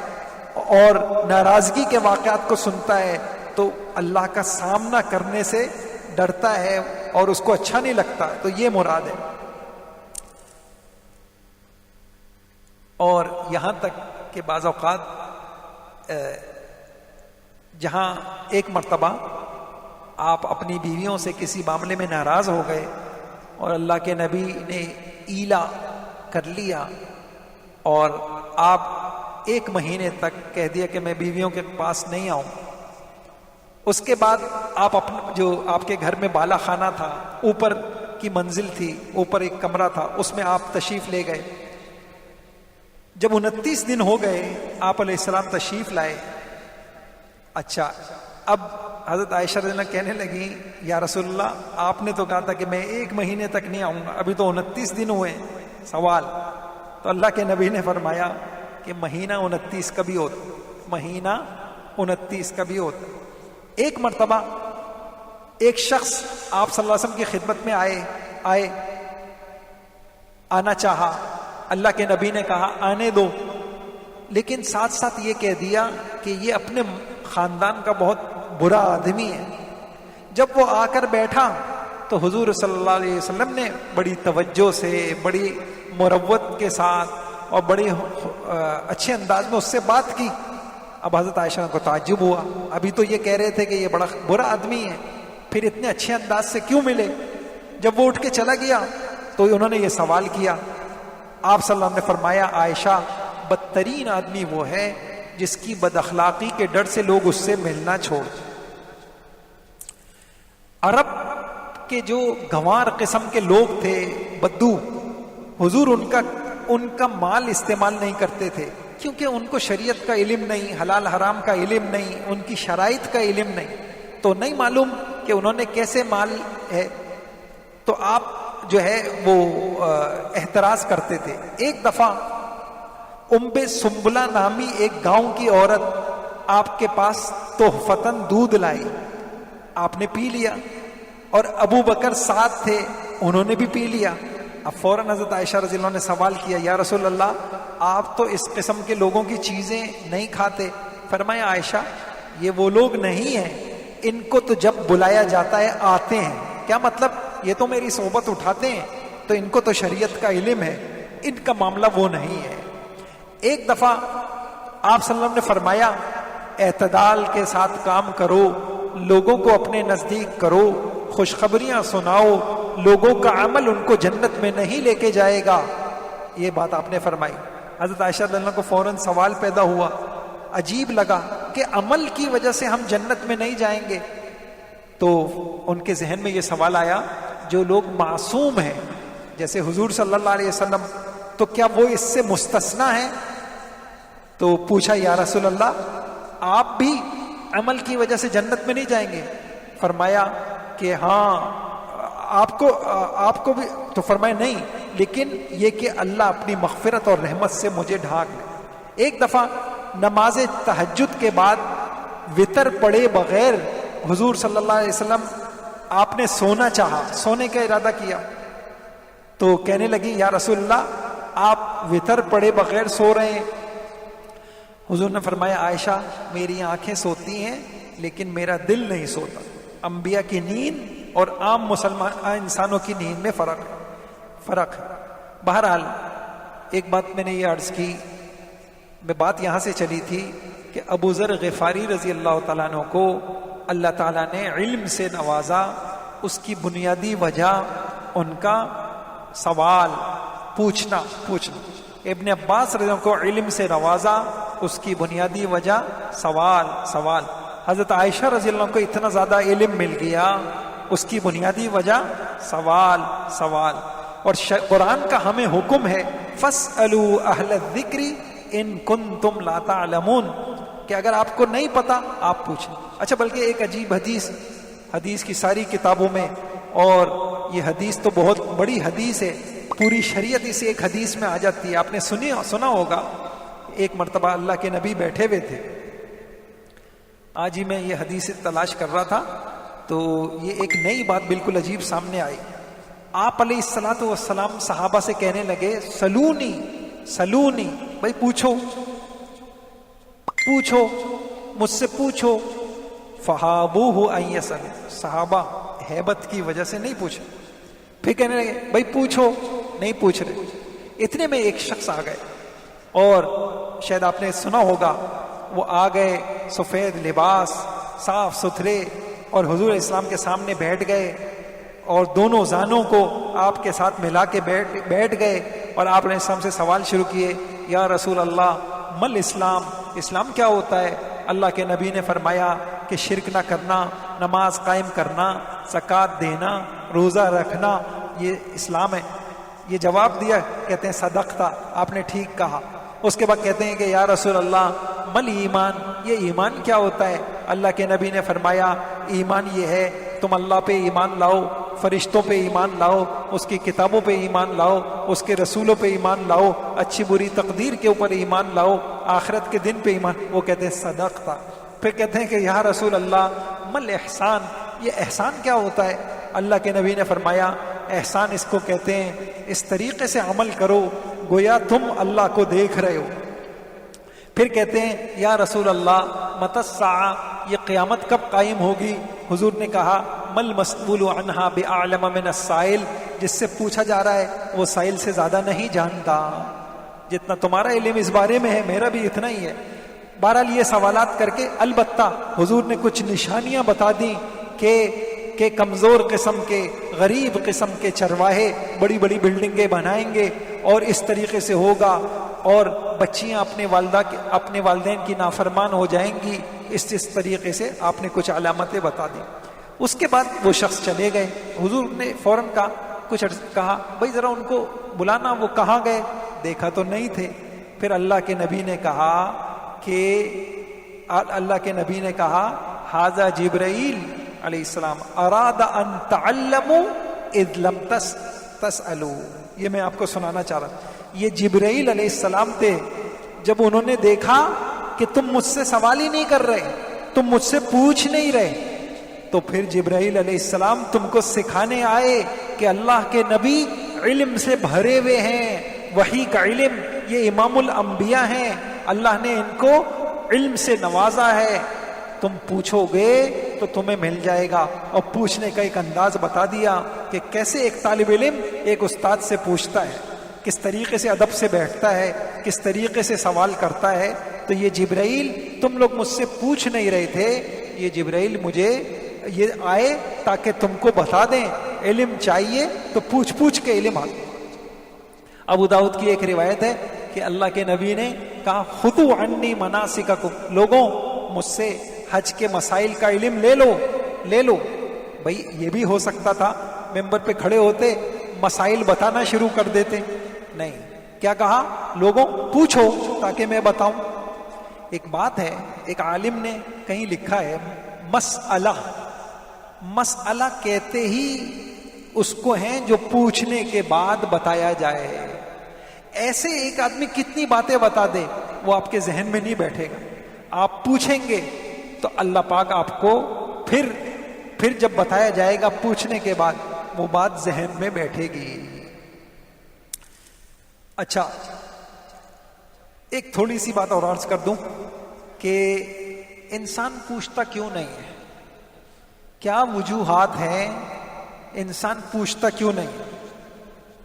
اور ناراضگی کے واقعات کو سنتا ہے تو اللہ کا سامنا کرنے سے ڈرتا ہے اور اس کو اچھا نہیں لگتا. تو یہ مراد ہے. اور یہاں تک کہ بعض اوقات جہاں ایک مرتبہ آپ اپنی بیویوں سے کسی معاملے میں ناراض ہو گئے اور اللہ کے نبی نے ایلا کر لیا اور آپ 1 مہینے تک کہہ دیا کہ میں بیویوں کے پاس نہیں آؤں. اس کے بعد آپ جو آپ کے گھر میں بالا خانہ تھا، اوپر کی منزل تھی، اوپر ایک کمرہ تھا، اس میں آپ تشریف لے گئے. جب 29 دن ہو گئے آپ علیہ السلام تشریف لائے. اچھا اب حضرت عائشہ رضی اللہ عنہا کہنے لگی یا رسول اللہ آپ نے تو کہا تھا کہ میں 1 مہینے تک نہیں آؤں گا، ابھی تو 29 دن ہوئے. سوال. تو اللہ کے نبی نے فرمایا کہ مہینہ 29 کبھی ہوتا، مہینہ 29 کبھی ہوتا. ایک مرتبہ ایک شخص آپ صلی اللہ علیہ وسلم کی خدمت میں آنا چاہا. اللہ کے نبی نے کہا آنے دو، لیکن ساتھ ساتھ یہ کہہ دیا کہ یہ اپنے خاندان کا بہت برا آدمی ہے. جب وہ آ کر بیٹھا تو حضور صلی اللہ علیہ وسلم نے بڑی توجہ سے، بڑی مروت کے ساتھ اور بڑے اچھے انداز میں اس سے بات کی. اب حضرت عائشہ کو تعجب ہوا، ابھی تو یہ کہہ رہے تھے کہ یہ بڑا برا آدمی ہے، پھر اتنے اچھے انداز سے کیوں ملے؟ جب وہ اٹھ کے چلا گیا تو انہوں نے یہ سوال کیا. آپ صلی اللہ علیہ وسلم نے فرمایا عائشہ بدترین آدمی وہ ہے جس کی بد اخلاقی کے ڈر سے لوگ اس سے ملنا چھوڑ. عرب کے جو گنوار قسم کے لوگ تھے، بدو، حضور ان کا مال استعمال نہیں کرتے تھے کیونکہ ان کو شریعت کا علم نہیں، حلال حرام کا علم نہیں، ان کی شرائط کا علم نہیں، تو نہیں معلوم کہ انہوں نے کیسے مال ہے. تو آپ جو ہے وہ احتراز کرتے تھے. ایک دفعہ سنبلہ نامی ایک گاؤں کی عورت آپ کے پاس تحفتاً دودھ لائی، آپ نے پی لیا، اور ابو بکر ساتھ تھے، انہوں نے بھی پی لیا. اب فوراً حضرت عائشہ رضی اللہ عنہ نے سوال کیا یا رسول اللہ آپ تو اس قسم کے لوگوں کی چیزیں نہیں کھاتے. فرمایا عائشہ یہ وہ لوگ نہیں ہیں، ان کو تو جب بلایا جاتا ہے آتے ہیں. کیا مطلب؟ یہ تو میری صحبت اٹھاتے ہیں، تو ان کو تو شریعت کا علم ہے، ان کا معاملہ وہ نہیں ہے۔ ایک دفعہ آپ صلی اللہ علیہ وسلم نے فرمایا اعتدال کے ساتھ کام کرو، لوگوں کو اپنے نزدیک کرو، خوشخبریاں سناؤ، لوگوں کا عمل ان کو جنت میں نہیں لے کے جائے گا، یہ بات آپ نے فرمائی۔ حضرت عائشہ رضی اللہ عنہا کو فوراً سوال پیدا ہوا، عجیب لگا کہ عمل کی وجہ سے ہم جنت میں نہیں جائیں گے۔ تو ان کے ذہن میں یہ سوال آیا، جو لوگ معصوم ہیں جیسے حضور صلی اللہ علیہ وسلم، تو کیا وہ اس سے مستثنا ہیں؟ تو پوچھا یا رسول اللہ آپ بھی عمل کی وجہ سے جنت میں نہیں جائیں گے؟ فرمایا کہ ہاں آپ کو بھی، تو فرمایا نہیں، لیکن یہ کہ اللہ اپنی مغفرت اور رحمت سے مجھے ڈھانک لے۔ ایک دفعہ نماز تہجد کے بعد وتر پڑے بغیر حضور صلی اللہ علیہ وسلم آپ نے سونا چاہا، سونے کا ارادہ کیا، تو کہنے لگی یا رسول اللہ آپ وتر پڑے بغیر سو رہے ہیں۔ حضور نے فرمایا عائشہ میری آنکھیں سوتی ہیں لیکن میرا دل نہیں سوتا۔ انبیاء کی نیند اور عام مسلمان انسانوں کی نیند میں فرق ہے۔ بہرحال ایک بات میں نے یہ عرض کی، میں بات یہاں سے چلی تھی کہ ابو ذر غفاری رضی اللہ تعالیٰ عنہ کو اللہ تعالیٰ نے علم سے نوازا، اس کی بنیادی وجہ ان کا سوال پوچھنا۔ ابن عباس رضی اللہ عنہ کو علم سے نوازا، اس کی بنیادی وجہ سوال۔ حضرت عائشہ رضی اللہ عنہ کو اتنا زیادہ علم مل گیا، اس کی بنیادی وجہ سوال۔ اور قرآن کا ہمیں حکم ہے فَاسْأَلُوا أَهْلَ الذِّكْرِ إِن كُنتُمْ لَا تَعْلَمُونَ، کہ اگر آپ کو نہیں پتا آپ پوچھیں۔ اچھا بلکہ ایک عجیب حدیث کی ساری کتابوں میں، اور یہ حدیث تو بہت بڑی حدیث ہے، پوری شریعت اسے ایک حدیث میں آ جاتی ہے۔ آپ نے سنا ہوگا، ایک مرتبہ اللہ کے نبی بیٹھے ہوئے تھے، آج ہی میں یہ حدیث تلاش کر رہا تھا تو یہ ایک نئی بات بالکل عجیب سامنے آئی۔ آپ علیہ الصلوۃ والسلام صحابہ سے کہنے لگے سلونی، بھائی پوچھو مجھ سے پوچھو۔ فہابوہ ان یسأل، صحابہ ہیبت کی وجہ سے نہیں پوچھے، پھر کہنے لگے بھائی پوچھو، نہیں پوچھ رہے۔ اتنے میں ایک شخص آ گئے، اور شاید آپ نے سنا ہوگا، وہ آ گئے سفید لباس، صاف ستھرے، اور حضور اسلام کے سامنے بیٹھ گئے، اور دونوں زانوں کو آپ کے ساتھ ملا کے بیٹھ گئے، اور آپ نے السلام سے سوال شروع کیے، یا رسول اللہ مل اسلام کیا ہوتا ہے؟ اللہ کے نبی نے فرمایا کہ شرک نہ کرنا، نماز قائم کرنا، زکوٰۃ دینا، روزہ رکھنا، یہ اسلام ہے۔ یہ جواب دیا، کہتے ہیں صدقتا، آپ نے ٹھیک کہا۔ اس کے بعد کہتے ہیں کہ یا رسول اللہ مل ایمان، یہ ایمان کیا ہوتا ہے؟ اللہ کے نبی نے فرمایا ایمان یہ ہے تم اللہ پہ ایمان لاؤ، فرشتوں پہ ایمان لاؤ، اس کی کتابوں پہ ایمان لاؤ، اس کے رسولوں پہ ایمان لاؤ، اچھی بری تقدیر کے اوپر ایمان لاؤ، آخرت کے دن پہ ایمان۔ وہ کہتے ہیں صدقتا۔ پھر کہتے ہیں کہ یا رسول اللہ مل احسان، یہ احسان کیا ہوتا ہے؟ اللہ کے نبی نے فرمایا احسان اس کو کہتے ہیں اس طریقے سے عمل کرو گویا تم اللہ کو دیکھ رہے ہو۔ پھر کہتے ہیں یا رسول اللہ متی الساعہ، یہ قیامت کب قائم ہوگی؟ حضور نے کہا مل مسئول عنہا بأعلم من السائل، جس سے پوچھا جا رہا ہے وہ سائل سے زیادہ نہیں جانتا، جتنا تمہارا علم اس بارے میں ہے میرا بھی اتنا ہی ہے۔ بہرحال یہ سوالات کر کے البتہ حضور نے کچھ نشانیاں بتا دیں کہ کمزور قسم کے، غریب قسم کے چرواہے بڑی بڑی بلڈنگیں بنائیں گے اور اس طریقے سے ہوگا، اور بچیاں اپنے والدین کی نافرمان ہو جائیں گی، اس طریقے سے آپ نے کچھ علامتیں بتا دی۔ اس کے بعد وہ شخص چلے گئے، حضور نے فوراً کہا بھائی ذرا ان کو بلانا، وہ کہاں گئے؟ دیکھا تو نہیں تھے۔ پھر اللہ کے نبی نے کہا ھذا جبرائیل علیہ السلام اراد ان تعلموا اذ لم تسألوا، یہ میں آپ کو سنانا چاہ رہا ہوں۔ یہ جبرائیل علیہ السلام تھے، جب انہوں نے دیکھا کہ تم مجھ سے سوال ہی نہیں کر رہے، تم مجھ سے پوچھ نہیں رہے، تو پھر جبرائیل علیہ السلام تم کو سکھانے آئے کہ اللہ کے نبی علم سے بھرے ہوئے ہیں، وحی کا علم، یہ امام الانبیاء ہیں، اللہ نے ان کو علم سے نوازا ہے، تم پوچھو گے تو تمہیں مل جائے گا. اور پوچھنے کا ایک انداز بتا دیا کہ کیسے ایک طالب علم ایک استاد سے پوچھتا ہے, کس طریقے سے ادب سے بیٹھتا ہے, کس طریقے سے سوال کرتا ہے. تو یہ جبرائیل تم لوگ مجھ سے پوچھ نہیں رہے تھے, یہ جبرائیل مجھے یہ آئے تاکہ تم کو بتا دیں علم چاہیے تو پوچھ پوچھ کے علم آتا. ابو داؤد کی ایک روایت ہے کہ اللہ کے نبی نے کہا خذوا عنی مناسککم, لوگوں مجھ سے حج کے مسائل کا علم لے لو. بھائی یہ بھی ہو سکتا تھا ممبر پہ کھڑے ہوتے مسائل بتانا شروع کر دیتے, نہیں, کیا کہا لوگوں پوچھو تاکہ میں بتاؤں. ایک بات ہے, ایک عالم نے کہیں لکھا ہے مسئلہ کہتے ہی اس کو ہیں جو پوچھنے کے بعد بتایا جائے. ایسے ایک آدمی کتنی باتیں بتا دے وہ آپ کے ذہن میں نہیں بیٹھے گا. آپ پوچھیں گے تو اللہ پاک آپ کو پھر جب بتایا جائے گا پوچھنے کے بعد وہ بات ذہن میں بیٹھے گی. اچھا, ایک تھوڑی سی بات اور عرض کر دوں کہ انسان پوچھتا کیوں نہیں ہے, کیا وجوہات ہیں انسان پوچھتا کیوں نہیں.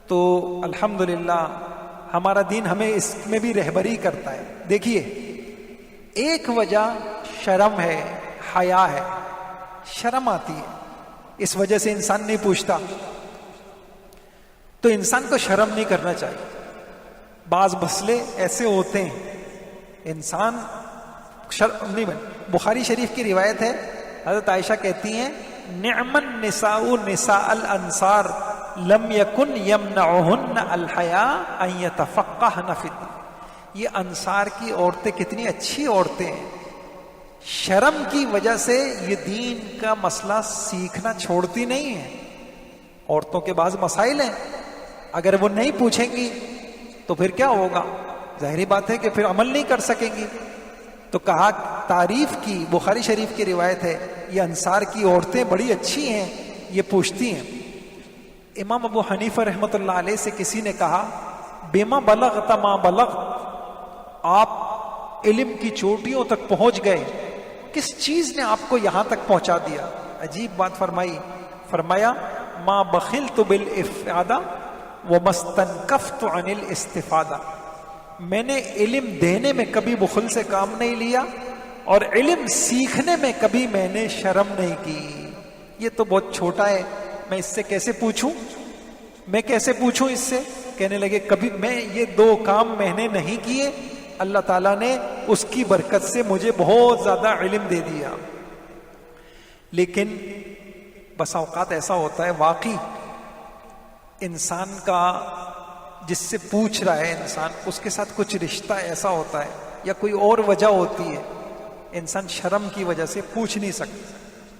تو الحمدللہ ہمارا دین ہمیں اس میں بھی رہبری کرتا ہے. دیکھیے, ایک وجہ شرم ہے, حیا ہے, شرم آتی ہے, اس وجہ سے انسان نہیں پوچھتا. تو انسان کو شرم نہیں کرنا چاہیے. بعض مسئلے ایسے ہوتے ہیں انسان شرم نہیں بنے. بخاری شریف کی روایت ہے, حضرت عائشہ کہتی ہیں نعم النساء نساء الانصار لم یکن یمنعہن الحیاء ان یتفقہن فی الدین. یہ انصار کی عورتیں کتنی اچھی عورتیں ہیں, شرم کی وجہ سے یہ دین کا مسئلہ سیکھنا چھوڑتی نہیں ہیں. عورتوں کے بعض مسائل ہیں, اگر وہ نہیں پوچھیں گی تو پھر کیا ہوگا, ظاہری بات ہے کہ پھر عمل نہیں کر سکیں گی. تو کہا تعریف کی, بخاری شریف کی روایت ہے, یہ انصار کی عورتیں بڑی اچھی ہیں, یہ پوچھتی ہیں. امام ابو حنیفہ رحمۃ اللہ علیہ سے کسی نے کہا بما بلغت ما بلغت, آپ علم کی چوٹیوں تک پہنچ گئے, کس چیز نے آپ کو یہاں تک پہنچا دیا. عجیب بات فرمائی, فرمایا ما بخلت بالافادہ وما استنکفت عن الاستفادہ. میں نے علم دینے میں کبھی بخل سے کام نہیں لیا اور علم سیکھنے میں کبھی میں نے شرم نہیں کی. یہ تو بہت چھوٹا ہے, میں اس سے کیسے پوچھوں, میں کیسے پوچھوں اس سے. کہنے لگے کبھی میں یہ دو کام میں نے نہیں کیے, اللہ تعالیٰ نے اس کی برکت سے مجھے بہت زیادہ علم دے دیا. لیکن بس اوقات ایسا ہوتا ہے واقعی انسان کا جس سے پوچھ رہا ہے انسان, اس کے ساتھ کچھ رشتہ ایسا ہوتا ہے یا کوئی اور وجہ ہوتی ہے, انسان شرم کی وجہ سے پوچھ نہیں سکتا.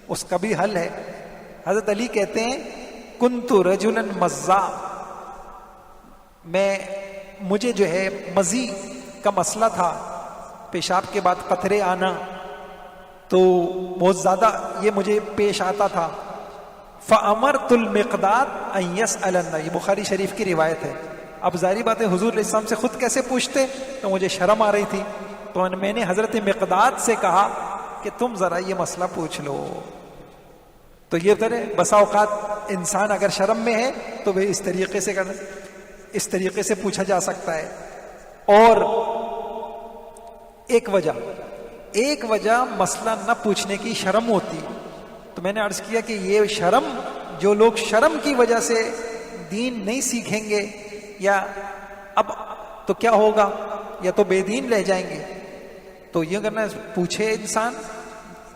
اس کا بھی حل ہے. حضرت علی کہتے ہیں کنت رجلا مزاء, مجھے جو ہے مزی کا مسئلہ تھا, پیشاب کے بعد قطرے آنا, تو بہت زیادہ یہ مجھے پیش آتا تھا. فَأَمَرْتُ الْمِقْدَادَ أَن يَسْأَلَ النَّبِيَّ, یہ بخاری شریف کی روایت ہے. اب ظاہری بات ہے حضور علیہ السلام سے خود کیسے پوچھتے, تو مجھے شرم آ رہی تھی, تو میں نے حضرت مقداد سے کہا کہ تم ذرا یہ مسئلہ پوچھ لو. تو یہ طرح بسا اوقات انسان اگر شرم میں ہے تو وہ اس طریقے سے پوچھا جا سکتا ہے. اور ایک وجہ مسئلہ نہ پوچھنے کی شرم ہوتی. تو میں نے عرض کیا کہ یہ شرم, جو لوگ شرم کی وجہ سے دین نہیں سیکھیں گے یا اب تو کیا ہوگا, یا تو بے دین رہ جائیں گے. تو یہ کرنا پوچھے انسان,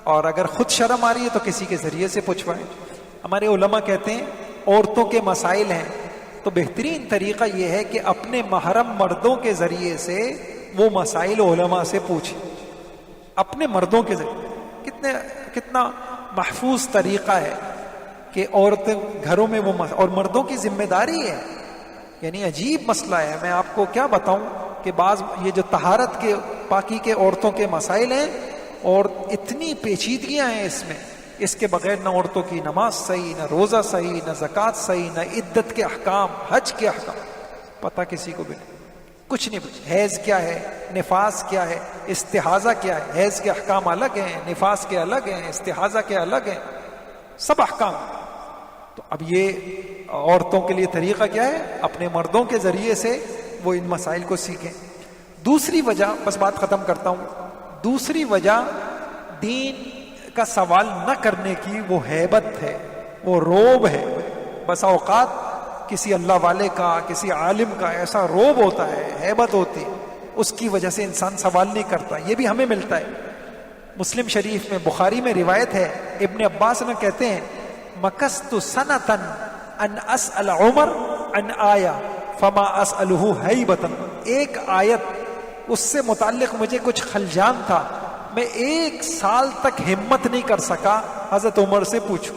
اور اگر خود شرم آ رہی ہے تو کسی کے ذریعے سے پوچھوائے. ہمارے علماء کہتے ہیں عورتوں کے مسائل ہیں تو بہترین طریقہ یہ ہے کہ اپنے محرم مردوں کے ذریعے سے وہ مسائل علماء سے پوچھیں. اپنے مردوں کے ذریعے کتنا محفوظ طریقہ ہے کہ عورتیں گھروں میں وہ اور مردوں کی ذمہ داری ہے. یعنی عجیب مسئلہ ہے, میں آپ کو کیا بتاؤں کہ بعض یہ جو طہارت کے پاکی کے عورتوں کے مسائل ہیں اور اتنی پیچیدگیاں ہیں اس میں, اس کے بغیر نہ عورتوں کی نماز صحیح, نہ روزہ صحیح, نہ زکوٰۃ صحیح, نہ عدت کے احکام, حج کے احکام, پتہ کسی کو بھی نہیں. کچھ نہیں پوچھا. حیض کیا ہے، نفاس کیا ہے، استحاضہ کیا ہے. حیض کے احکام الگ ہیں، نفاس کے الگ ہیں، استحاضہ کے الگ ہیں، سب احکام. تو اب یہ عورتوں کے لیے طریقہ کیا ہے؟ اپنے مردوں کے ذریعے سے وہ ان مسائل کو سیکھیں. دوسری وجہ، بس بات ختم کرتا ہوں، دوسری وجہ دین کا سوال نہ کرنے کی وہ ہیبت ہے، وہ روب ہے. بس اوقات کسی اللہ والے کا، کسی عالم کا ایسا روب ہوتا ہے، ہیبت ہوتی ہے، اس کی وجہ سے انسان سوال نہیں کرتا. یہ بھی ہمیں ملتا ہے. مسلم شریف میں، بخاری میں روایت ہے، ابن عباس نے کہتے ہیں مکثت سنۃ ان اسأل عمر عن آیہ فما اسألہ ہیبۃ. ایک آیت، اس سے متعلق مجھے کچھ خلجان تھا، میں 1 سال تک ہمت نہیں کر سکا حضرت عمر سے پوچھوں.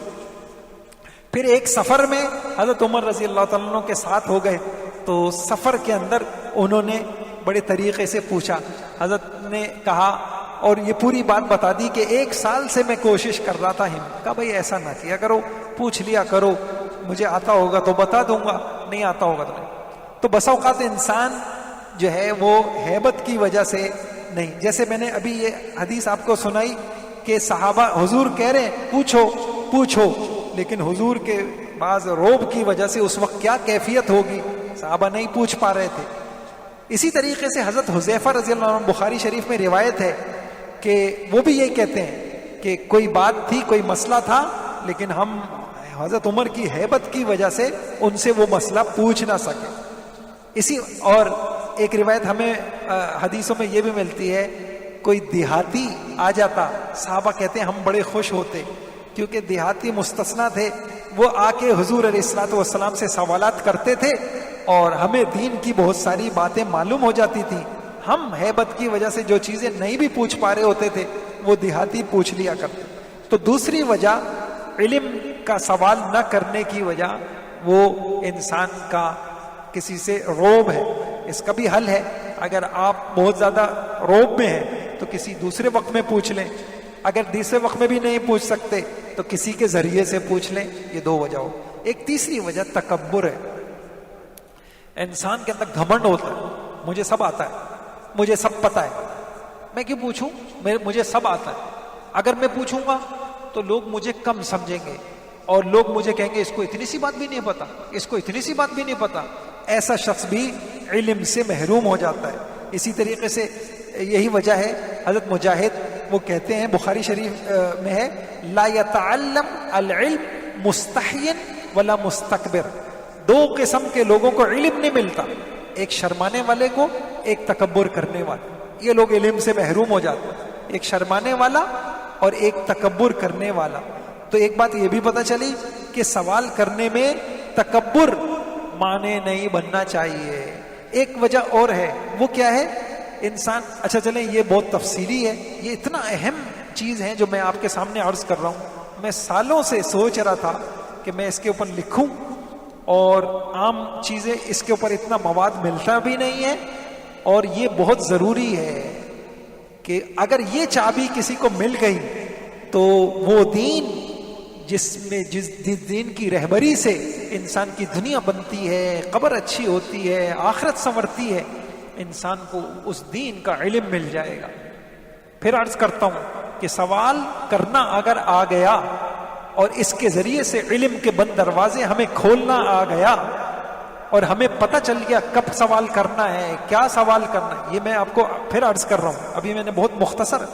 پھر ایک سفر میں حضرت عمر رضی اللہ تعالیٰ عنہ کے ساتھ ہو گئے، تو سفر کے اندر انہوں نے بڑے طریقے سے پوچھا. حضرت نے کہا اور یہ پوری بات بتا دی کہ 1 سال سے میں کوشش کر رہا تھا. کہا بھائی ایسا نہ کیا کرو، پوچھ لیا کرو، مجھے آتا ہوگا تو بتا دوں گا، نہیں آتا ہوگا تو نہیں. تو بس اوقات انسان جو ہے وہ ہیبت کی وجہ سے نہیں. جیسے میں نے ابھی یہ حدیث آپ کو سنائی کہ صحابہ، حضور کہہ رہے ہیں پوچھو پوچھو، لیکن حضور کے بعض روب کی وجہ سے اس وقت کیا کیفیت ہوگی، صحابہ نہیں پوچھ پا رہے تھے. اسی طریقے سے حضرت حذیفہ رضی اللہ عنہ، بخاری شریف میں روایت ہے کہ وہ بھی یہی کہتے ہیں کہ کوئی بات تھی، کوئی مسئلہ تھا، لیکن ہم حضرت عمر کی ہیبت کی وجہ سے ان سے وہ مسئلہ پوچھ نہ سکے. اسی اور ایک روایت ہمیں حدیثوں میں یہ بھی ملتی ہے، کوئی دیہاتی آ جاتا، صحابہ کہتے ہیں ہم بڑے خوش ہوتے، کیونکہ دیہاتی مستثنا تھے. وہ آ کے حضور علیہ الصلوۃ والسلام سے سوالات کرتے تھے اور ہمیں دین کی بہت ساری باتیں معلوم ہو جاتی تھیں. ہم ہیبت کی وجہ سے جو چیزیں نہیں بھی پوچھ پا رہے ہوتے تھے وہ دیہاتی پوچھ لیا کرتے. تو دوسری وجہ علم کا سوال نہ کرنے کی وجہ وہ انسان کا کسی سے روب ہے. اس کا بھی حل ہے، اگر آپ بہت زیادہ روب میں ہیں تو کسی دوسرے وقت میں پوچھ لیں، اگر تیسرے وقت میں بھی نہیں پوچھ سکتے تو کسی کے ذریعے سے پوچھ لیں. یہ 2 وجہ ہو. ایک تیسری وجہ تکبر ہے. انسان کے اندر گھمنڈ ہوتا ہے، مجھے سب آتا ہے، مجھے سب پتا ہے، میں کیوں پوچھوں، مجھے سب آتا ہے. اگر میں پوچھوں گا تو لوگ مجھے کم سمجھیں گے اور لوگ مجھے کہیں گے اس کو اتنی سی بات بھی نہیں پتا، اس کو اتنی سی بات بھی نہیں پتا. ایسا شخص بھی علم سے محروم ہو جاتا ہے. اسی طریقے سے یہی وجہ ہے، حضرت مجاہد وہ کہتے ہیں، بخاری شریف میں ہے، لا يتعلم العلم مستحی ولا مستکبر. 2 قسم کے لوگوں کو علم نہیں ملتا، ایک شرمانے والے کو، ایک تکبر کرنے والا. یہ لوگ علم سے محروم ہو جاتے ہیں، ایک شرمانے والا اور ایک تکبر کرنے والا. تو ایک بات یہ بھی پتہ چلی کہ سوال کرنے میں تکبر مانے نہیں بننا چاہیے. ایک وجہ اور ہے، وہ کیا ہے؟ انسان، اچھا چلیں یہ بہت تفصیلی ہے، یہ اتنا اہم چیز ہے جو میں آپ کے سامنے عرض کر رہا ہوں. میں سالوں سے سوچ رہا تھا کہ میں اس کے اوپر لکھوں، اور عام چیزیں اس کے اوپر اتنا مواد ملتا بھی نہیں ہے، اور یہ بہت ضروری ہے کہ اگر یہ چابی کسی کو مل گئی تو وہ دین جس دین کی رہبری سے انسان کی دنیا بنتی ہے، قبر اچھی ہوتی ہے، آخرت سنورتی ہے، انسان کو اس دین کا علم مل جائے گا. پھر عرض کرتا ہوں کہ سوال کرنا اگر آ گیا اور اس کے ذریعے سے علم کے بند دروازے ہمیں کھولنا آ گیا اور ہمیں پتہ چل گیا کب سوال کرنا ہے، کیا سوال کرنا ہے. یہ میں آپ کو پھر عرض کر رہا ہوں، ابھی میں نے بہت مختصر،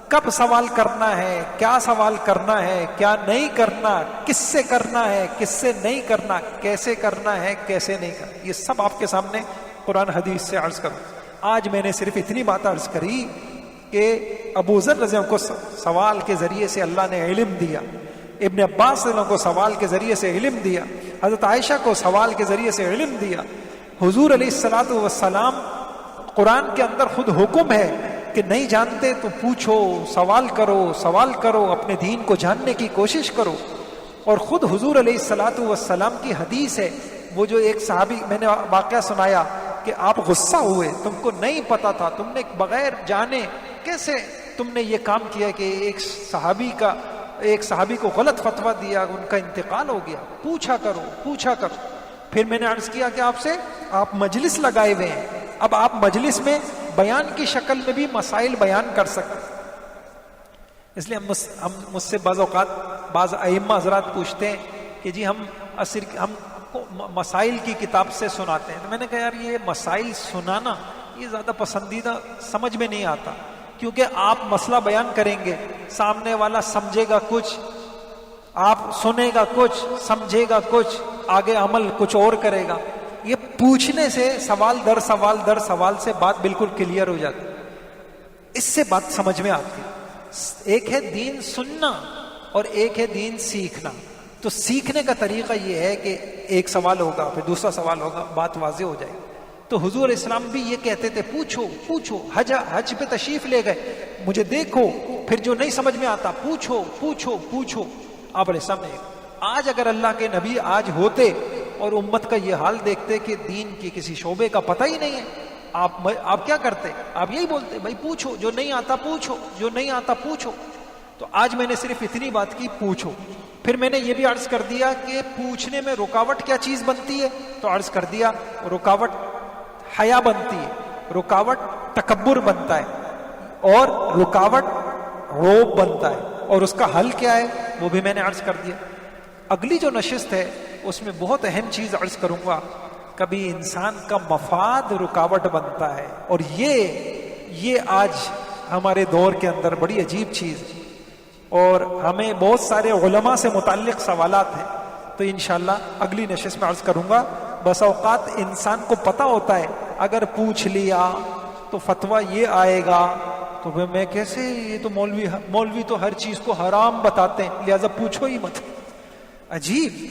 کب سوال کرنا ہے، کیا سوال کرنا ہے، کیا نہیں کرنا، کس سے کرنا ہے، کس سے نہیں کرنا، کیسے کرنا ہے، کیسے نہیں کرنا، یہ سب آپ کے سامنے قرآن حدیث سے عرض کروں. آج میں نے صرف اتنی بات عرض کری کہ ابو ذر رضی اللہ عنہ کو سوال کے ذریعے سے اللہ نے علم دیا، ابن عباس رضی اللہ عنہ کو سوال کے ذریعے سے علم دیا، حضرت عائشہ کو سوال کے ذریعے سے علم دیا. حضور علیہ الصلوۃ والسلام، قرآن کے اندر خود حکم ہے کہ نہیں جانتے تو پوچھو، سوال کرو، سوال کرو، اپنے دین کو جاننے کی کوشش کرو. اور خود حضور علیہ الصلوۃ والسلام کی حدیث ہے، وہ جو ایک صحابی، میں نے واقعہ سنایا کہ آپ غصہ ہوئے، تم کو نہیں پتا تھا، تم نے بغیر جانے کیسے تم نے یہ کام کیا کہ ایک صحابی کو غلط فتویٰ دیا، ان کا انتقال ہو گیا. پوچھا کرو، پوچھا کرو. پھر میں نے عرض کیا کہ آپ سے، آپ مجلس لگائے ہوئے ہیں، اب آپ مجلس میں بیان کی شکل میں بھی مسائل بیان کر سکتے. اس لیے ہم مجھ سے بعض اوقات بعض ائمہ حضرات پوچھتے ہیں کہ جی ہم کو مسائل کی کتاب سے سناتے ہیں. تو میں نے کہا یار یہ مسائل سنانا یہ زیادہ پسندیدہ سمجھ میں نہیں آتا، کیونکہ آپ مسئلہ بیان کریں گے، سامنے والا سمجھے گا کچھ، آپ سنے گا کچھ، سمجھے گا کچھ، آگے عمل کچھ اور کرے گا. یہ پوچھنے سے سوال در سوال در سوال سے بات بالکل کلیئر ہو جاتی، اس سے بات سمجھ میں آتی. ایک ہے دین سننا اور ایک ہے دین سیکھنا. تو سیکھنے کا طریقہ یہ ہے کہ ایک سوال ہوگا پھر دوسرا سوال ہوگا، بات واضح ہو جائے. تو حضور اسلام بھی یہ کہتے تھے پوچھو پوچھو. حج پہ تشریف لے گئے، مجھے دیکھو، پھر جو نہیں سمجھ میں آتا پوچھو پوچھو پوچھو. آپ علیہ السلام نے آج اگر اللہ کے نبی آج ہوتے اور امت کا یہ حال دیکھتے کہ دین کی کسی شعبے کا پتہ ہی نہیں ہے، آپ کیا کرتے؟ آپ یہی بولتے بھائی پوچھو، جو نہیں آتا پوچھو، جو نہیں آتا پوچھو. تو آج میں نے صرف اتنی بات کی، پوچھو. پھر میں نے یہ بھی عرض کر دیا کہ پوچھنے میں رکاوٹ کیا چیز بنتی ہے. تو عرض کر دیا رکاوٹ حیا بنتی ہے، رکاوٹ تکبر بنتا ہے، اور رکاوٹ روب بنتا ہے. اور اس کا حل کیا ہے وہ بھی میں نے عرض کر دیا. اگلی جو نشست ہے اس میں بہت اہم چیز عرض کروں گا. کبھی انسان کا مفاد رکاوٹ بنتا ہے، اور یہ آج ہمارے دور کے اندر بڑی عجیب چیز ہے، اور ہمیں بہت سارے علماء سے متعلق سوالات ہیں. تو انشاءاللہ اگلی نشست میں عرض کروں گا. بس اوقات انسان کو پتہ ہوتا ہے اگر پوچھ لیا تو فتویٰ یہ آئے گا، تو میں کیسے، یہ تو مولوی تو ہر چیز کو حرام بتاتے ہیں لہذا پوچھو ہی مت. عجیب.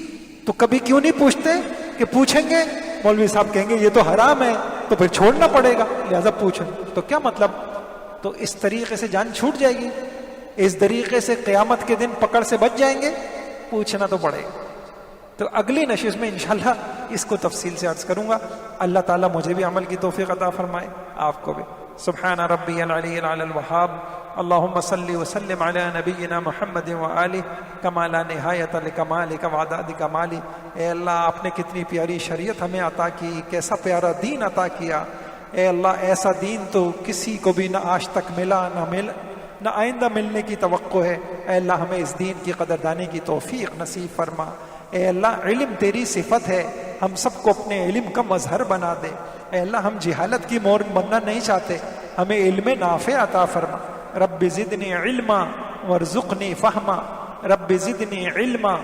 تو کبھی کیوں نہیں پوچھتے کہ پوچھیں گے مولوی صاحب کہیں گے یہ تو حرام ہے تو پھر چھوڑنا پڑے گا لہذا پوچھیں. تو کیا مطلب؟ تو اس طریقے سے جان چھوٹ جائے گی، اس طریقے سے قیامت کے دن پکڑ سے بچ جائیں گے. پوچھنا تو پڑے گا. تو اگلی نشست میں انشاءاللہ اس کو تفصیل سے عرض کروں گا. اللہ تعالیٰ مجھے بھی عمل کی توفیق عطا فرمائے، آپ کو بھی. سبحان ربی العلی العلی الوہاب. اللہم صلی وسلم علی نبینا محمد وآلہ کما لا نہایت لکمالک وعداد کمالی. اے اللہ آپ نے کتنی پیاری شریعت ہمیں عطا کی، کیسا پیارا دین عطا کیا. اے اللہ ایسا دین تو کسی کو بھی نہ آج تک ملا، نہ آئندہ ملنے کی توقع ہے. اے اللہ ہمیں اس دین کی قدردانی کی توفیق نصیب فرما. اے اللہ علم تیری صفت ہے، ہم سب کو اپنے علم کا مظہر بنا دے. اے اللہ ہم جہالت کی مور بننا نہیں چاہتے، ہمیں علم نافع عطا فرما. رب زدنی علما وارزقنی فہما، رب زدنی علما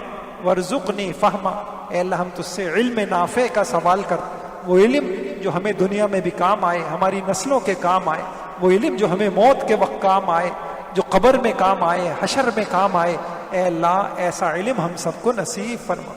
وارزقنی فہما. اے اللہ ہم تجھ سے علم نافع کا سوال کرتے، وہ علم جو ہمیں دنیا میں بھی کام آئے، ہماری نسلوں کے کام آئے، وہ علم جو ہمیں موت کے وقت کام آئے، جو قبر میں کام آئے، حشر میں کام آئے. اے اللہ ایسا علم ہم سب کو نصیب فرما.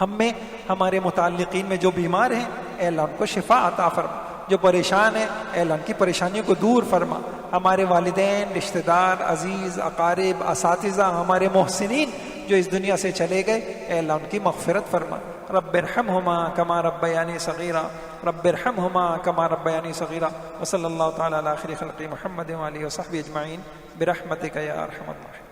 ہم میں ہمارے متعلقین میں جو بیمار ہیں اے اللہ ان کو شفا عطا فرما، جو پریشان ہیں اے اللہ ان کی پریشانیوں کو دور فرما. ہمارے والدین، رشتہ دار، عزیز، اقارب، اساتذہ، ہمارے محسنین جو اس دنیا سے چلے گئے اے اللہ ان کی مغفرت فرما. رب ارحمہما کما ربیانی صغیرا، رب ارحمہما کما ربیانی صغیرا. وصلی اللہ تعالی علی خیر خلق محمد وآلہ وصحبہ اجمعین برحمتک یا ارحم الراحمین.